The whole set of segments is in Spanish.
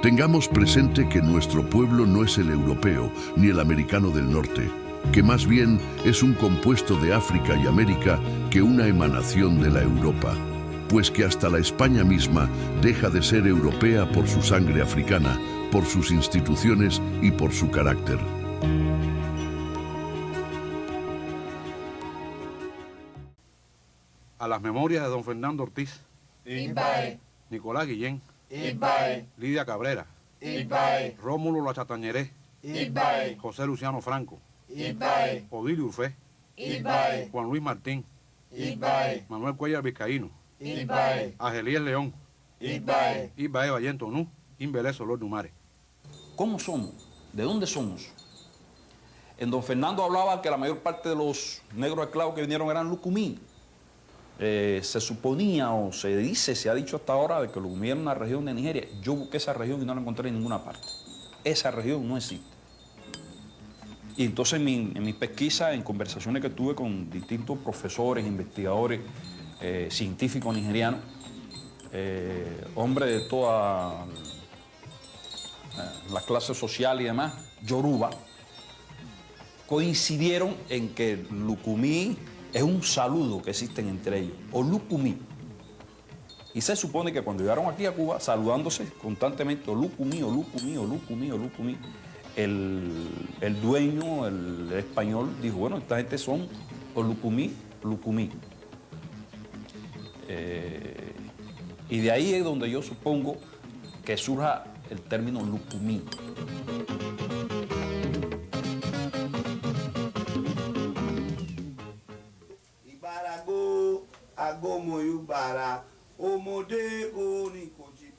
Tengamos presente que nuestro pueblo no es el europeo ni el americano del norte, que más bien es un compuesto de África y América que una emanación de la Europa, pues que hasta la España misma deja de ser europea por su sangre africana, por sus instituciones y por su carácter. A las memorias de don Fernando Ortiz, Ibae, Nicolás Guillén, Ibae, Lidia Cabrera, Ibae, Rómulo La Chatañeré, Ibae, José Luciano Franco, Ibae, Odilio Urfé, Ibae, Juan Luis Martín, Ibae, Manuel Cuellar Vizcaíno, Ibae, Argeliel León, Ibae. Ibae Vallento Nú, Imbelé Solor Numares. ¿Cómo somos? ¿De dónde somos? En don Fernando hablaba que la mayor parte de los negros esclavos que vinieron eran lucumí. Se suponía o se dice, se ha dicho hasta ahora de que Lucumí era una región de Nigeria. Yo busqué esa región y no la encontré en ninguna parte. Esa región no existe. Y entonces en mi pesquisa, en conversaciones que tuve con distintos profesores, investigadores, científicos nigerianos, hombres de toda la clase social y demás, Yoruba, coincidieron en que Lucumí es un saludo que existen entre ellos, o Lucumí. Y se supone que cuando llegaron aquí a Cuba, saludándose constantemente, o Lucumí, o Lucumí, o Lucumí, o Lucumí, el dueño, el español, dijo, bueno, esta gente son o Lucumí, Lucumí. Y de ahí es donde yo supongo que surja el término Lucumí.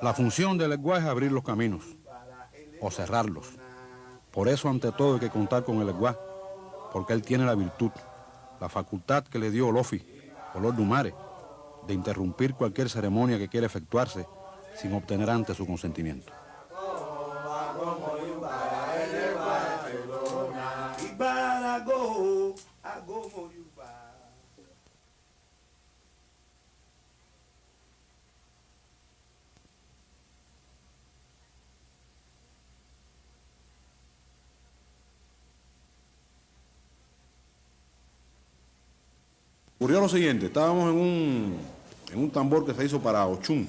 La función del lenguaje es abrir los caminos o cerrarlos. Por eso, ante todo, hay que contar con el lenguaje, porque él tiene la virtud, la facultad que le dio Olofi, Olor Numares, de interrumpir cualquier ceremonia que quiera efectuarse sin obtener antes su consentimiento. Ocurrió lo siguiente, estábamos en un tambor que se hizo para Ochún,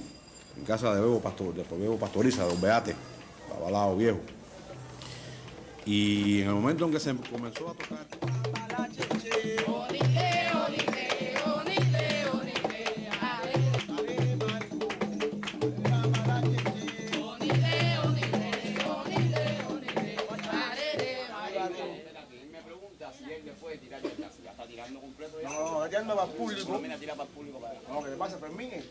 en casa de Bebo Pastoriza, de Don Beate, Babalao Viejo. Y en el momento en que se comenzó a tocar... No, allá no va al público. No, mira, tira para el público. No, que le pasa, termine.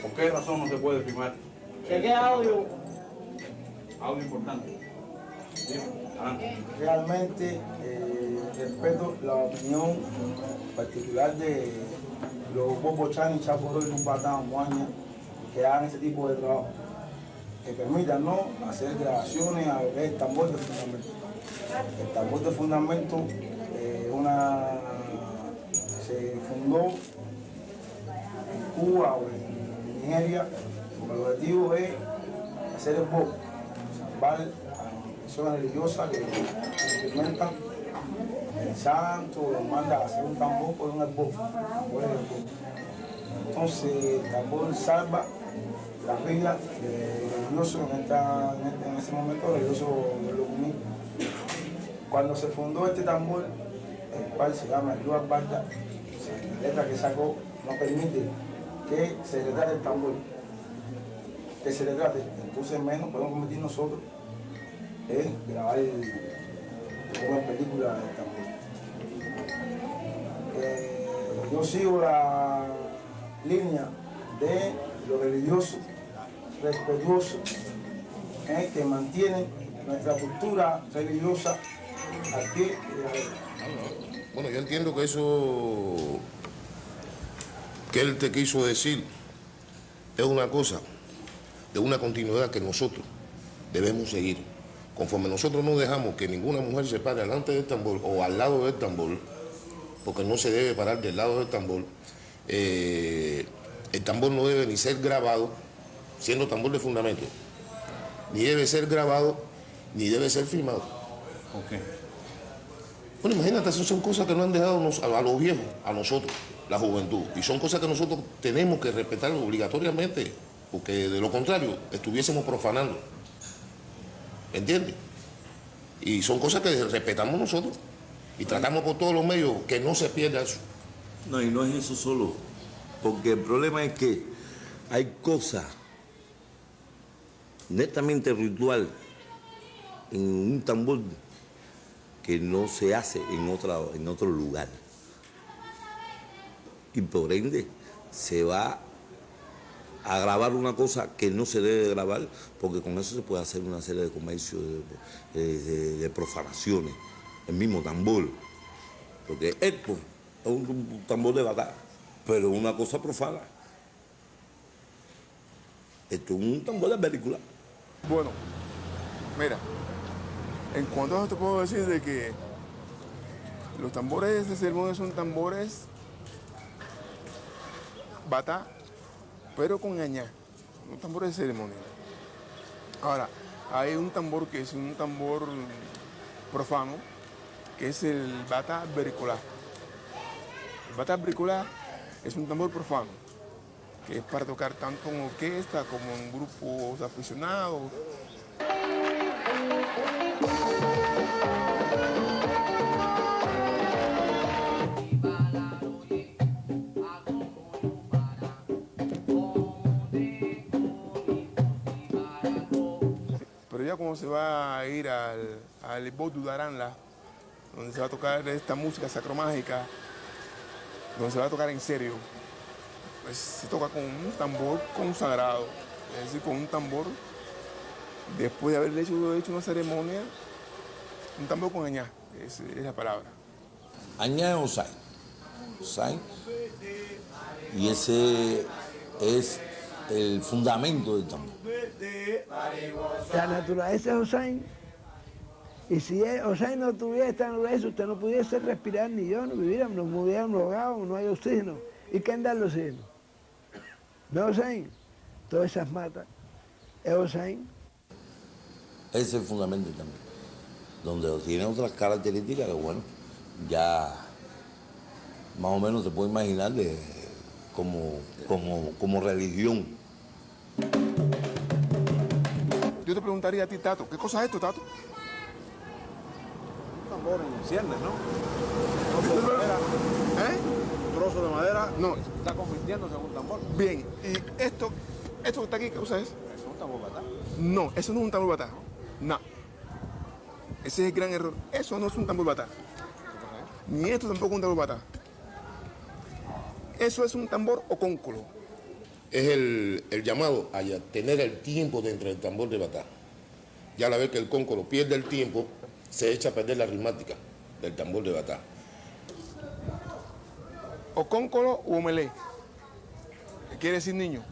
¿Por qué razón no se puede filmar? ¿Qué audio? Audio importante. Realmente respeto la opinión particular de los Bobochani, Chaporro y Lumbatán, Guaña, que hagan ese tipo de trabajo. Que permitan, ¿no?, hacer grabaciones a lo que es el tambor de fundamento. El tambor de fundamento se fundó en Cuba o en Nigeria, porque el objetivo es hacer el bop, salvar a las personas religiosas que implementan el santo, los manda a hacer un tambor por un bop. Entonces el tambor salva la vida religioso en ese momento, religioso de Lucumí. Cuando se fundó este tambor, el cual se llama el Luar Barda, la letra que sacó no permite que se le trate el tambor, que se le trate. Entonces menos podemos permitir nosotros grabar una película del tambor. Yo sigo la línea de lo religioso, respetuoso, que mantiene nuestra cultura religiosa aquí. Bueno, yo entiendo que eso que él te quiso decir es una cosa de una continuidad que nosotros debemos seguir. Conforme nosotros no dejamos que ninguna mujer se pare delante del tambor o al lado del tambor, porque no se debe parar del lado del tambor, el tambor no debe ni ser grabado, siendo tambor de fundamento, ni debe ser grabado, ni debe ser filmado. Ok. Bueno, imagínate, esas son cosas que nos han dejado a los viejos, a nosotros, la juventud. Y son cosas que nosotros tenemos que respetar obligatoriamente, porque de lo contrario estuviésemos profanando. ¿Entiendes? Y son cosas que respetamos nosotros y tratamos por todos los medios que no se pierda eso. No, y no es eso solo, porque el problema es que hay cosas netamente ritual en un tambor que no se hace en otro lugar. Y por ende se va a grabar una cosa que no se debe grabar, porque con eso se puede hacer una serie de comercios, de profanaciones. El mismo tambor, porque esto es un tambor de batalla, pero es una cosa profana. Esto es un tambor de película. Bueno, mira, en cuanto a eso te puedo decir de que los tambores de ceremonia son tambores batá, pero con añá, un tambor de ceremonia. Ahora, hay un tambor que es un tambor profano, que es el batá bricolá. El batá bricolá es un tambor profano, que es para tocar tanto en orquesta como en grupos aficionados. Pero ya cuando se va a ir al Bodu Daranla, donde se va a tocar esta música sacromágica, donde se va a tocar en serio, pues se toca con un tambor consagrado, es decir, con un tambor, después de haberle hecho una ceremonia, un tambor con añá, es la palabra. Añá es Osai. Osai. Y ese es el fundamento del tambor. La naturaleza es Osai. Y si Osai no tuviera esta naturaleza, usted no pudiese respirar, ni yo, no viviéramos, nos hubiéramos ahogado, no hay oxígeno. ¿Y qué anda el oxígeno? ¿No es Osai? Todas esas matas. ¿Es Osai? Ese es el fundamento del tambor. Donde tiene otras características que, bueno, ya más o menos se puede imaginar como religión. Yo te preguntaría a ti, Tato, ¿qué cosa es esto, Tato? Un tambor en ciernes, ¿no? Un trozo de madera. Un trozo de madera. No. Está convirtiéndose en un tambor. Bien, y esto que está aquí, ¿qué cosa es? Es un tambor batá. No, eso no es un tambor batá. No. Ese es el gran error. Eso no es un tambor batá. Ni esto tampoco es un tambor batá. Eso es un tambor o cóncolo. Es el llamado a tener el tiempo dentro del tambor de batá. Ya a la vez que el cóncolo pierde el tiempo, se echa a perder la ritmática del tambor de batá. O cóncolo o omelé, que quiere decir niño.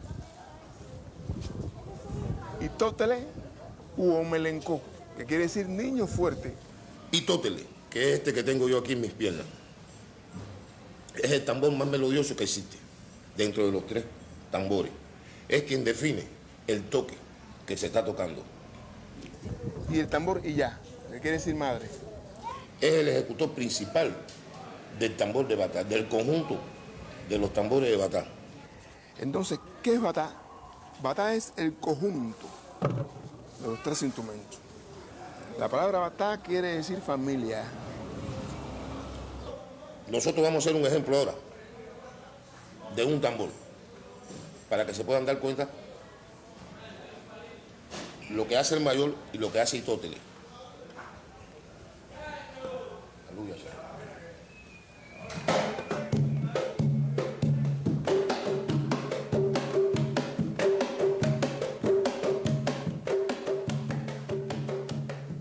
Y tótele u omelencó, que quiere decir niño fuerte. Y tótele, que es este que tengo yo aquí en mis piernas. Es el tambor más melodioso que existe dentro de los tres tambores. Es quien define el toque que se está tocando. Y el tambor y ya, que quiere decir madre. Es el ejecutor principal del tambor de batá, del conjunto de los tambores de batá. Entonces, ¿qué es batá? Batá es el conjunto de los tres instrumentos. La palabra batá quiere decir familia. Nosotros vamos a hacer un ejemplo ahora de un tambor, para que se puedan dar cuenta lo que hace el mayor y lo que hace Itótele. Aleluya, Señor.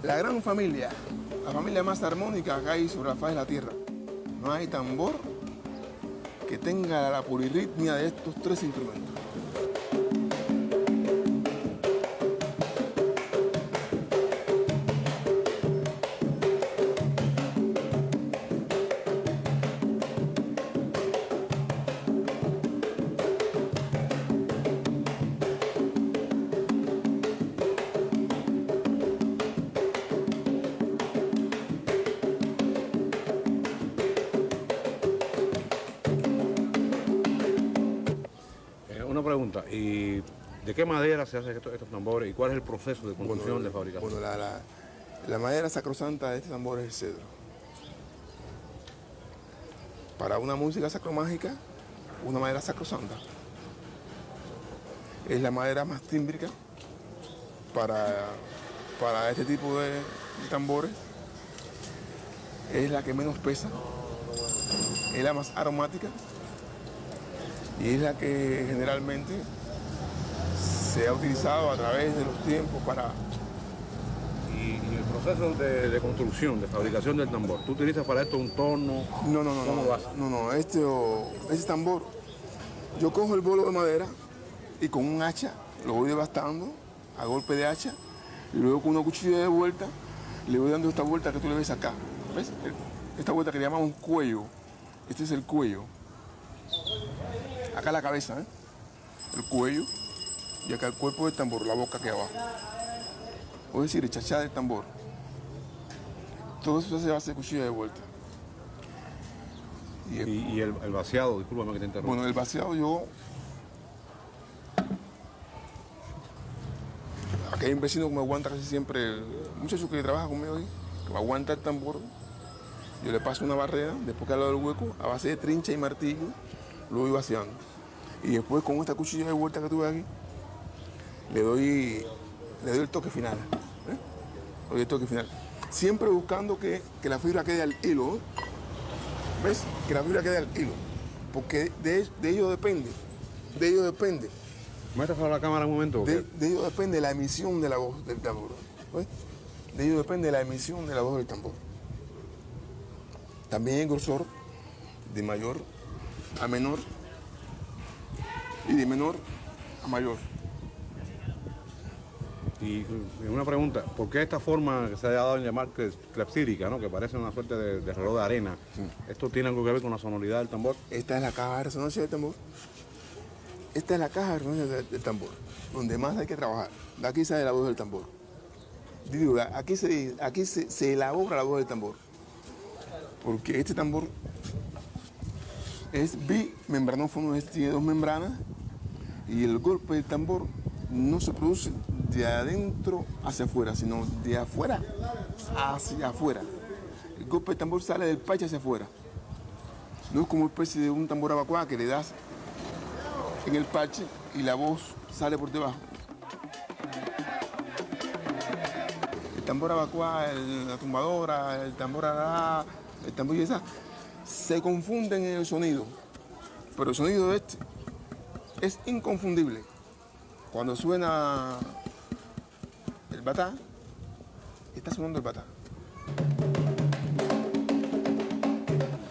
La gran familia, la familia más armónica que hay sobre la faz de la tierra. No hay tambor que tenga la polirritmia de estos tres instrumentos. una pregunta. ¿Y de qué madera se hacen estos tambores y cuál es el proceso de construcción, de fabricación? Bueno, la madera sacrosanta de este tambor es el cedro. Para una música sacromágica, una madera sacrosanta es la madera más tímbrica para este tipo de tambores. Es la que menos pesa, es la más aromática y es la que generalmente se ha utilizado a través de los tiempos para... Y el proceso de construcción, de fabricación del tambor, ¿tú utilizas para esto un torno? ¿Cómo lo haces? No, este tambor, yo cojo el bolo de madera y con un hacha lo voy devastando a golpe de hacha y luego con una cuchilla de vuelta le voy dando esta vuelta que tú le ves acá. ¿Ves? Esta vuelta que le llamamos cuello. Este es el cuello. Acá la cabeza, ¿eh? El cuello y acá el cuerpo del tambor, la boca aquí abajo. Es decir, el chachá del tambor. Todo eso se hace a base de cuchilla de vuelta. Y el vaciado, discúlpame que te interrumpa. Bueno, el vaciado yo... Aquí hay un vecino que me aguanta casi siempre, un muchacho que trabaja conmigo ahí, que me aguanta el tambor. Yo le paso una barrera, después que al lado del hueco, a base de trincha y martillo, lo voy vaciando. Y después con esta cuchilla de vuelta que tuve aquí, le doy el toque final. Le doy el toque final. Siempre buscando que la fibra quede al hilo. ¿Ves? Que la fibra quede al hilo. Porque de ello depende. De ello depende. ¿Métase a la cámara un momento? De ello depende la emisión de la voz del tambor. ¿Ves? De ello depende la emisión de la voz del tambor. También el grosor de mayor a menor y de menor a mayor. Y una pregunta, ¿por qué esta forma que se ha dado en llamar clepsídica, ¿no? Que parece una suerte de reloj de arena? Sí. ¿Esto tiene algo que ver con la sonoridad del tambor? Esta es la caja de resonancia del tambor. Esta es la caja de resonancia del tambor, donde más hay que trabajar. De aquí sale la voz del tambor. Digo, aquí se elabora la voz del tambor. Porque este tambor es bimembranófono, tiene dos membranas y el golpe del tambor no se produce de adentro hacia afuera, sino de afuera hacia afuera. El golpe del tambor sale del pache hacia afuera. No es como una especie de un tambor abacuá que le das en el parche y la voz sale por debajo. El tambor abacuá, la tumbadora, el tambor ará, el tambor y esa, se confunden en el sonido, pero el sonido de este es inconfundible. Cuando suena el batá, está sonando el batá.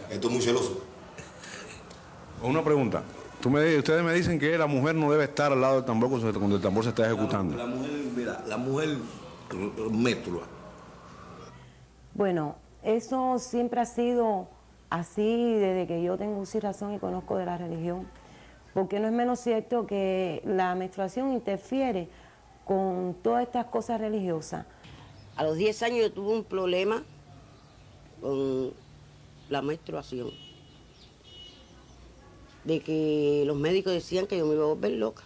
Esto es muy celoso. Una pregunta. Ustedes me dicen que la mujer no debe estar al lado del tambor cuando el tambor se está ejecutando. La mujer, mira, la mujer métula. Bueno, eso siempre ha sido así desde que yo tengo uso y razón y conozco de la religión, porque no es menos cierto que la menstruación interfiere con todas estas cosas religiosas. A los 10 años yo tuve un problema con la menstruación, de que los médicos decían que yo me iba a volver loca,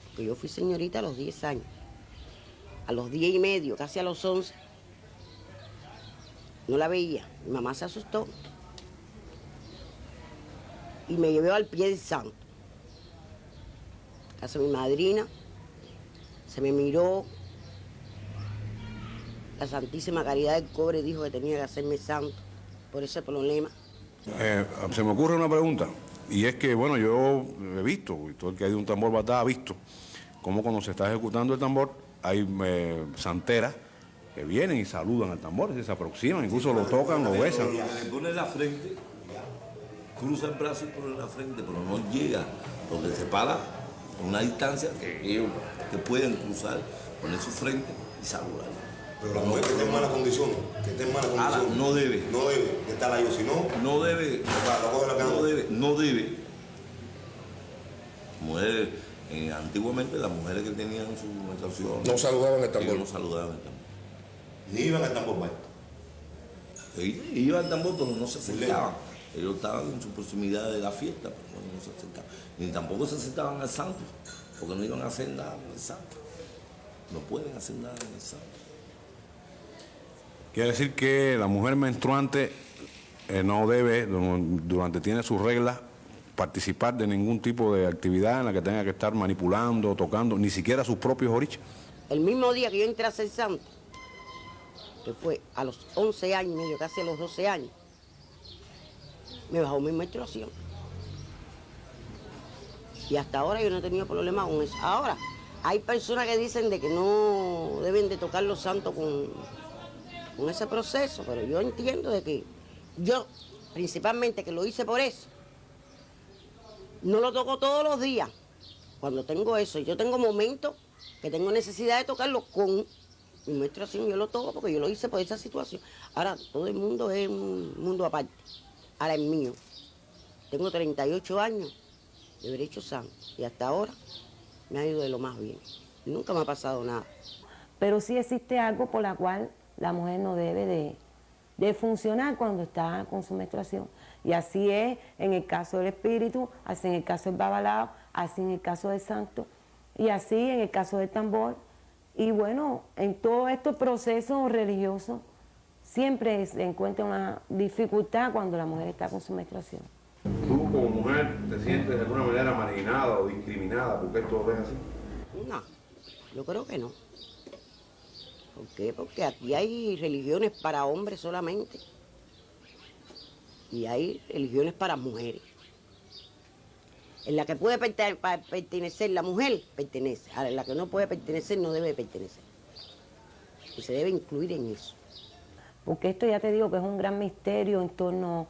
porque yo fui señorita a los 10 años, a los 10 y medio, casi a los 11, no la veía, mi mamá se asustó y me llevó al pie del santo, casa de mi madrina, se me miró, la Santísima Caridad del Cobre dijo que tenía que hacerme santo por ese problema. Se me ocurre una pregunta, y es que, bueno, yo he visto, y todo el que ha ido a un tambor batá ha visto, cómo cuando se está ejecutando el tambor hay santeras que vienen y saludan al tambor, se aproximan, incluso lo tocan, lo besan. Le pone la frente, cruza el brazo y pone la frente, pero no llega, porque se para a una distancia que ellos que pueden cruzar, poner su frente y saludar. Pero la mujer que esté en mala condición, no debe. No debe estar ahí, o si no... No debe. No debe. Mujeres, antiguamente las mujeres que tenían su menstruación... No saludaban el tambor. No saludaban el tambor. Ni iban al tambor, vaya. Iban al tambor, pero no se acercaban. Ellos estaban en su proximidad de la fiesta, pero no se acercaban. Ni tampoco se acercaban al santo, porque no iban a hacer nada en el santo. No pueden hacer nada en el santo. Quiere decir que la mujer menstruante no debe, durante tiene sus reglas, participar de ningún tipo de actividad en la que tenga que estar manipulando, tocando, ni siquiera sus propios orichas. El mismo día que yo entré a ser santo, que fue a los 11 años y medio, casi a los 12 años, me bajó mi menstruación. Y hasta ahora yo no he tenido problema con eso. Ahora, hay personas que dicen de que no deben de tocar los santos con ese proceso, pero yo entiendo de que yo, principalmente que lo hice por eso, no lo toco todos los días. Cuando tengo eso, yo tengo momentos que tengo necesidad de tocarlo con mi menstruación, yo lo toco porque yo lo hice por esa situación. Ahora, todo el mundo es un mundo aparte. Ahora el mío. Tengo 38 años de haber hecho santo y hasta ahora me ha ido de lo más bien. Nunca me ha pasado nada. Pero sí existe algo por la cual la mujer no debe de funcionar cuando está con su menstruación. Y así es en el caso del espíritu, así en el caso del babalao, así en el caso del santo, y así en el caso del tambor. Y bueno, en todos estos procesos religiosos siempre se encuentra una dificultad cuando la mujer está con su menstruación. ¿Tú como mujer te sientes de alguna manera marginada o discriminada porque esto es así? No, yo creo que no. ¿Por qué? Porque aquí hay religiones para hombres solamente y hay religiones para mujeres. En la que puede pertenecer la mujer, pertenece. A la que no puede pertenecer, no debe pertenecer. Y se debe incluir en eso. Porque esto ya te digo que es un gran misterio en torno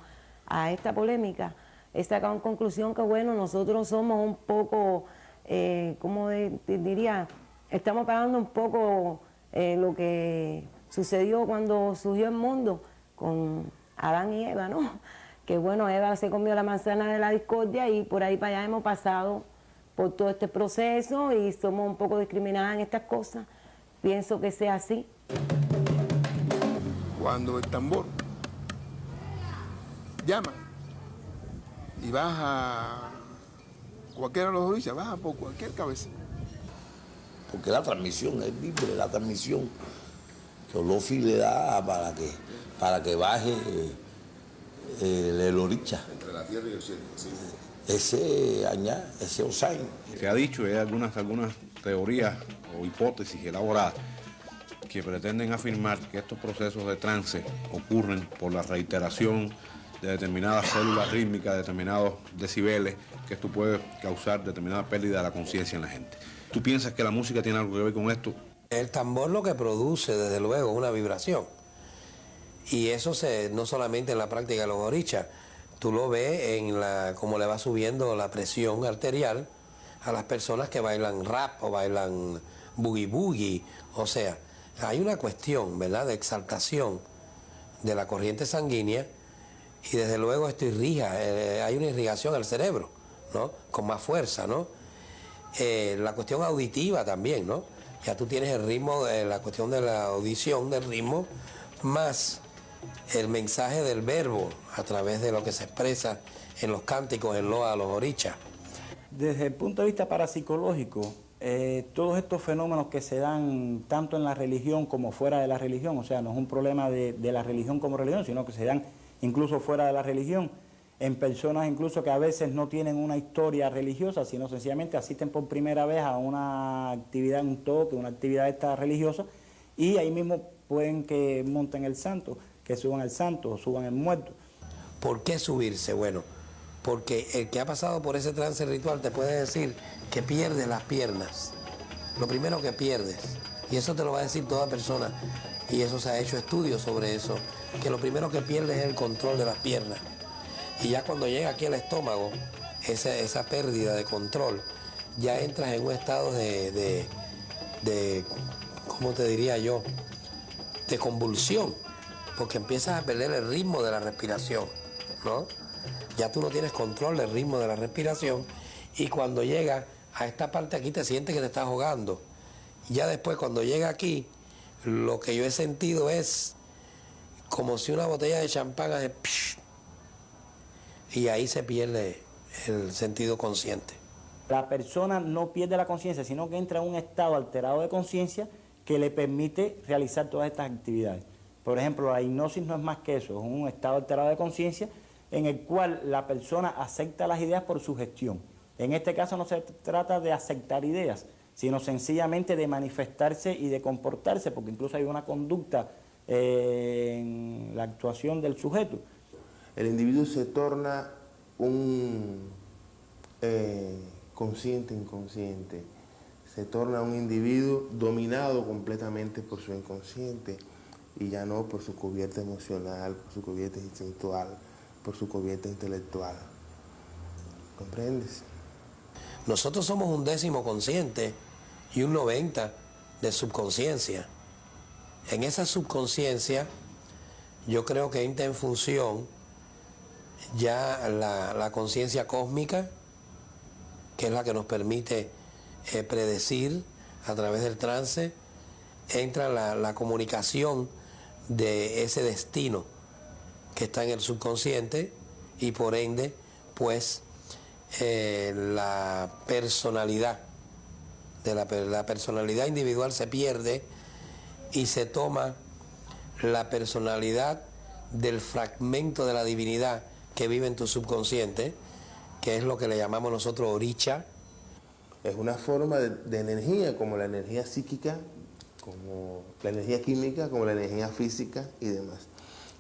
a esta polémica. He sacado en conclusión que, bueno, nosotros somos un poco, ¿cómo diría? Estamos pagando un poco lo que sucedió cuando surgió el mundo con Adán y Eva, ¿no? Que bueno, Eva se comió la manzana de la discordia y por ahí para allá hemos pasado por todo este proceso y somos un poco discriminadas en estas cosas. Pienso que sea así. Cuando el tambor llama y baja cualquiera de los orillas, baja por cualquier cabeza. Porque la transmisión es libre, la transmisión que Olofi le da para que baje el oricha. Entre la tierra y el cielo. Sí. Ese Osain. Se ha dicho, hay algunas teorías o hipótesis elaboradas que pretenden afirmar que estos procesos de trance ocurren por la reiteración de determinadas células rítmicas, de determinados decibeles, que esto puede causar determinada pérdida de la conciencia en la gente. ¿Tú piensas que la música tiene algo que ver con esto? El tambor lo que produce, desde luego, es una vibración. Y eso no solamente en la práctica de los orichas, tú lo ves en cómo le va subiendo la presión arterial a las personas que bailan rap o bailan boogie boogie. O sea, hay una cuestión, ¿verdad?, de exaltación de la corriente sanguínea y desde luego esto irriga, hay una irrigación al cerebro, ¿no?, con más fuerza, ¿no? La cuestión auditiva también, ¿no? Ya tú tienes el ritmo, la cuestión de la audición del ritmo, más el mensaje del verbo a través de lo que se expresa en los cánticos, en loa a los orichas. Desde el punto de vista parapsicológico, todos estos fenómenos que se dan tanto en la religión como fuera de la religión, o sea, no es un problema de la religión como religión, sino que se dan incluso fuera de la religión, en personas incluso que a veces no tienen una historia religiosa, sino sencillamente asisten por primera vez a una actividad, un toque, una actividad esta religiosa, y ahí mismo pueden que monten el santo, que suban el santo o suban el muerto. ¿Por qué subirse? Bueno, porque el que ha pasado por ese trance ritual te puede decir que pierdes las piernas. Lo primero que pierdes, y eso te lo va a decir toda persona, y eso se ha hecho estudios sobre eso, que lo primero que pierdes es el control de las piernas. Y ya cuando llega aquí al estómago, esa pérdida de control, ya entras en un estado de ¿cómo te diría yo?, de convulsión, porque empiezas a perder el ritmo de la respiración, ¿no? Ya tú no tienes control del ritmo de la respiración y cuando llega a esta parte aquí te sientes que te estás ahogando. Ya después cuando llega aquí, lo que yo he sentido es como si una botella de champán hace psh, y ahí se pierde el sentido consciente. La persona no pierde la conciencia, sino que entra en un estado alterado de conciencia que le permite realizar todas estas actividades. Por ejemplo, la hipnosis no es más que eso, es un estado alterado de conciencia en el cual la persona acepta las ideas por sugestión. En este caso no se trata de aceptar ideas, sino sencillamente de manifestarse y de comportarse, porque incluso hay una conducta en la actuación del sujeto. El individuo se torna un consciente inconsciente, se torna un individuo dominado completamente por su inconsciente y ya no por su cubierta emocional, por su cubierta instintual, por su cubierta intelectual. ¿Comprendes? Nosotros somos un 10 consciente y un 90 de subconsciencia. En esa subconsciencia yo creo que entra en función ya la conciencia cósmica, que es la que nos permite predecir a través del trance, entra la comunicación de ese destino que está en el subconsciente y por ende pues la personalidad la personalidad individual se pierde y se toma la personalidad del fragmento de la divinidad que vive en tu subconsciente, que es lo que le llamamos nosotros oricha. Es una forma de energía, como la energía psíquica, como la energía química, como la energía física y demás.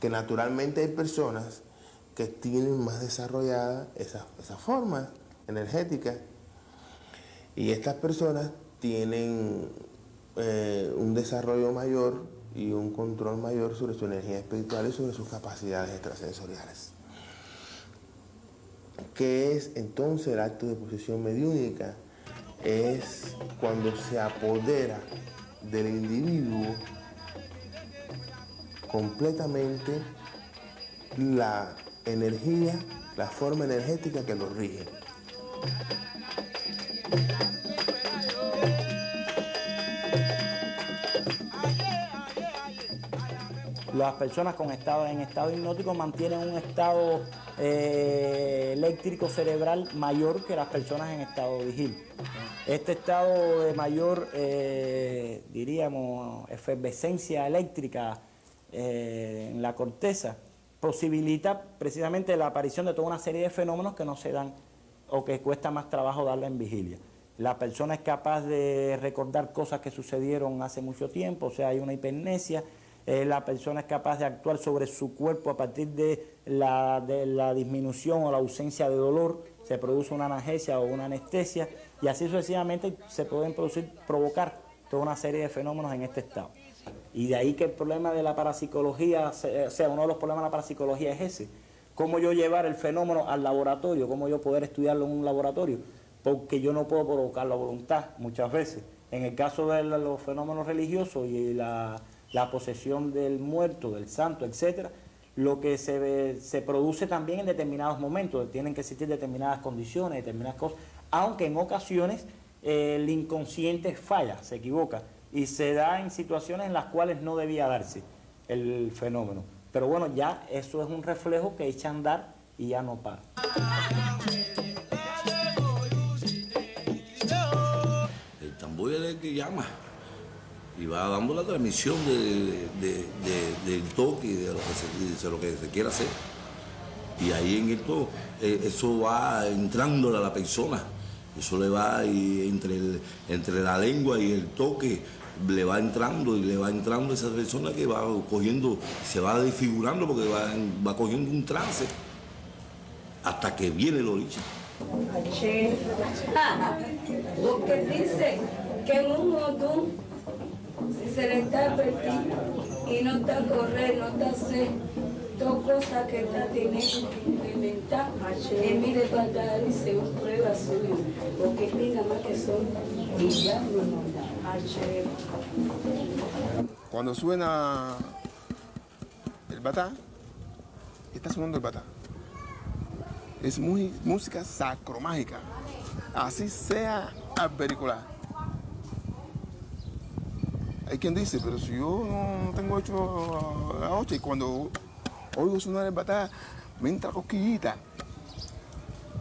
Que naturalmente hay personas que tienen más desarrollada esa forma energética, y estas personas tienen un desarrollo mayor y un control mayor sobre su energía espiritual y sobre sus capacidades extrasensoriales. ¿Qué es entonces el acto de posesión mediúnica? Es cuando se apodera del individuo completamente la energía, la forma energética que lo rige. Las personas en estado hipnótico mantienen un estado eléctrico cerebral mayor que las personas en estado vigil. Este estado de mayor, diríamos, efervescencia eléctrica en la corteza posibilita precisamente la aparición de toda una serie de fenómenos que no se dan o que cuesta más trabajo darle en vigilia. La persona es capaz de recordar cosas que sucedieron hace mucho tiempo, o sea, hay una hipermnesia. La persona es capaz de actuar sobre su cuerpo a partir de la disminución o la ausencia de dolor, se produce una analgesia o una anestesia, y así sucesivamente se pueden provocar toda una serie de fenómenos en este estado. Y de ahí que el problema de la parapsicología, o sea, uno de los problemas de la parapsicología es ese: cómo yo llevar el fenómeno al laboratorio, cómo yo poder estudiarlo en un laboratorio, porque yo no puedo provocar la voluntad muchas veces. En el caso de los fenómenos religiosos y la posesión del muerto, del santo, etcétera, lo que se produce también en determinados momentos, tienen que existir determinadas condiciones, determinadas cosas, aunque en ocasiones el inconsciente falla, se equivoca, y se da en situaciones en las cuales no debía darse el fenómeno. Pero bueno, ya eso es un reflejo que echa a andar y ya no para. El tambor es el que llama y va dando la transmisión del toque, de lo que se quiera hacer. Y ahí en esto, eso va entrándole a la persona. Eso le va y entre la lengua y el toque, le va entrando y le va entrando a esa persona que va cogiendo, se va desfigurando porque va cogiendo un trance hasta que viene el origen. Lo que dice que en un modo, si se le está perdiendo y no está correr, no está hacer dos cosas que está teniendo que implementar, y mire para dar y se prueba suyo, porque tiene más que son y ya no da. Cuando suena el batá, está sonando el batá. Es música sacromágica, así sea albericular. Hay quien dice, pero si yo no tengo 8 a 8 y cuando oigo sonar el batá, me entra cosquillita.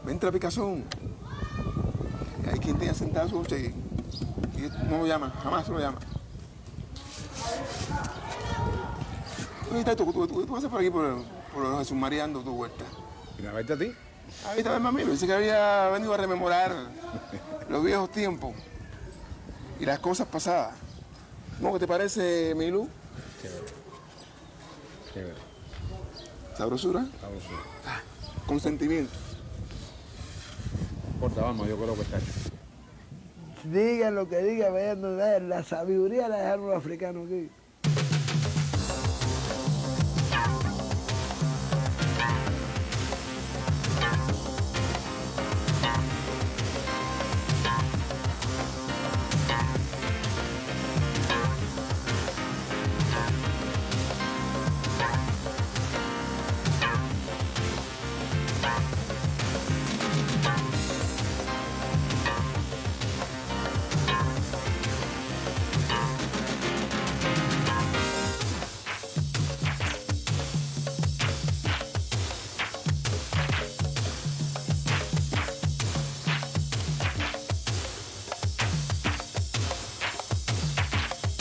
vente a picazón. Y hay quien tenga sentado su coche y no lo llama, jamás lo llama. Tú pasas por aquí, por los Jesús María, dando tu vuelta. ¿Y me viste a ti? Ahí estaba el mamilo, dice que había venido a rememorar los viejos tiempos y las cosas pasadas. ¿Cómo te parece, Milú? Chévere. Chévere. ¿Sabrosura? Sabrosura. Con sentimiento. No importa, vamos, yo creo que está hecho. Diga lo que diga, vayan a ver, la sabiduría la dejaron los africanos aquí.